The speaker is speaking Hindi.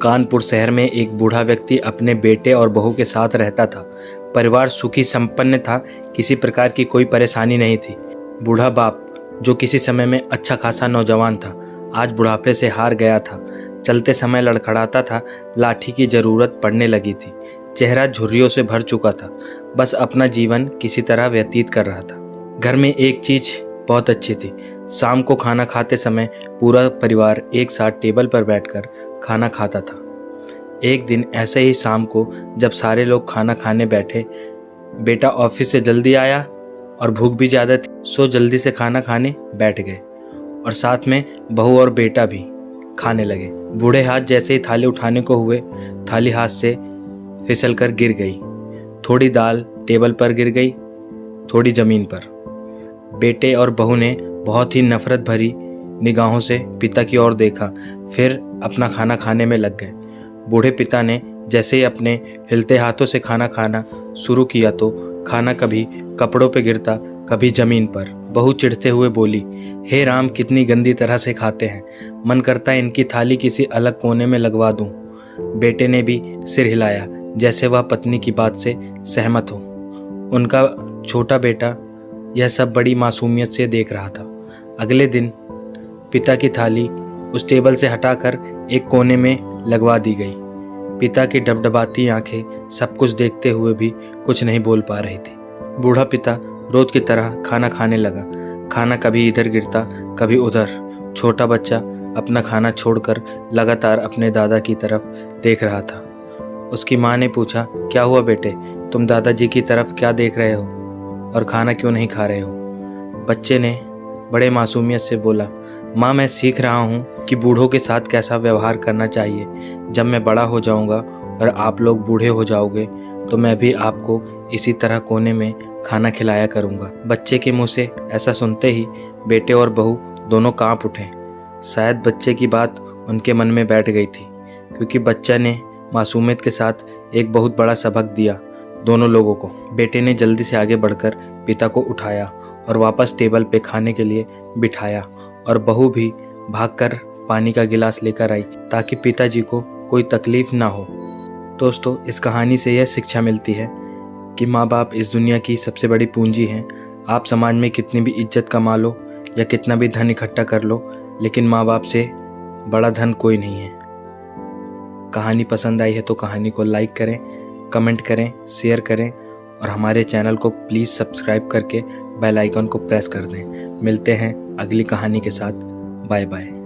कानपुर शहर में एक बूढ़ा व्यक्ति अपने बेटे और बहू के साथ रहता था। परिवार सुखी संपन्न था, किसी प्रकार की कोई परेशानी नहीं थी। बूढ़ा बाप, जो किसी समय में अच्छा खासा नौजवान था, आज बुढ़ापे से हार गया था। चलते समय लड़खड़ाता था, लाठी की जरूरत पड़ने लगी थी। चेहरा झुर्रियों से भर चुका था, बस अपना जीवन किसी तरह व्यतीत कर रहा था। घर में एक चीज बहुत अच्छी थी, शाम को खाना खाते समय पूरा परिवार एक साथ टेबल पर बैठकर खाना खाता था। एक दिन ऐसे ही शाम को जब सारे लोग खाना खाने बैठे, बेटा ऑफिस से जल्दी आया और भूख भी ज़्यादा थी, सो जल्दी से खाना खाने बैठ गए और साथ में बहू और बेटा भी खाने लगे। बूढ़े हाथ जैसे ही थाली उठाने को हुए, थाली हाथ से फिसल कर गिर गई। थोड़ी दाल टेबल पर गिर गई, थोड़ी जमीन पर। बेटे और बहू ने बहुत ही नफरत भरी निगाहों से पिता की ओर देखा, फिर अपना खाना खाने में लग गए। बूढ़े पिता ने जैसे ही अपने हिलते हाथों से खाना खाना शुरू किया तो खाना कभी कपड़ों पे गिरता, कभी जमीन पर। बहू चिढ़ते हुए बोली, हे राम, कितनी गंदी तरह से खाते हैं, मन करता है इनकी थाली किसी अलग कोने में लगवा दूं। बेटे ने भी सिर हिलाया, जैसे वह पत्नी की बात से सहमत हो। उनका छोटा बेटा यह सब बड़ी मासूमियत से देख रहा था। अगले दिन पिता की थाली उस टेबल से हटाकर एक कोने में लगवा दी गई। पिता की डबडबाती आंखें सब कुछ देखते हुए भी कुछ नहीं बोल पा रही थी। बूढ़ा पिता रोज की तरह खाना खाने लगा। खाना कभी इधर गिरता, कभी उधर। छोटा बच्चा अपना खाना छोड़कर लगातार अपने दादा की तरफ देख रहा था। उसकी माँ ने पूछा, क्या हुआ बेटे, तुम दादाजी की तरफ क्या देख रहे हो और खाना क्यों नहीं खा रहे हो? बच्चे ने बड़े मासूमियत से बोला, माँ, मैं सीख रहा हूँ कि बूढ़ों के साथ कैसा व्यवहार करना चाहिए। जब मैं बड़ा हो जाऊँगा और आप लोग बूढ़े हो जाओगे तो मैं भी आपको इसी तरह कोने में खाना खिलाया करूँगा। बच्चे के मुँह से ऐसा सुनते ही बेटे और बहू दोनों कांप उठे। शायद बच्चे की बात उनके मन में बैठ गई थी, क्योंकि बच्चा ने मासूमियत के साथ एक बहुत बड़ा सबक दिया दोनों लोगों को। बेटे ने जल्दी से आगे बढ़कर पिता को उठाया और वापस टेबल पे खाने के लिए बिठाया, और बहू भी भागकर पानी का गिलास लेकर आई ताकि पिताजी को कोई तकलीफ ना हो। दोस्तों, इस कहानी से यह शिक्षा मिलती है कि माँ बाप इस दुनिया की सबसे बड़ी पूंजी हैं। आप समाज में कितनी भी इज्जत कमा लो या कितना भी धन इकट्ठा कर लो, लेकिन माँ बाप से बड़ा धन कोई नहीं है। कहानी पसंद आई है तो कहानी को लाइक करें, कमेंट करें, शेयर करें और हमारे चैनल को प्लीज़ सब्सक्राइब करके बेल आइकन को प्रेस कर दें। मिलते हैं अगली कहानी के साथ। Bye bye.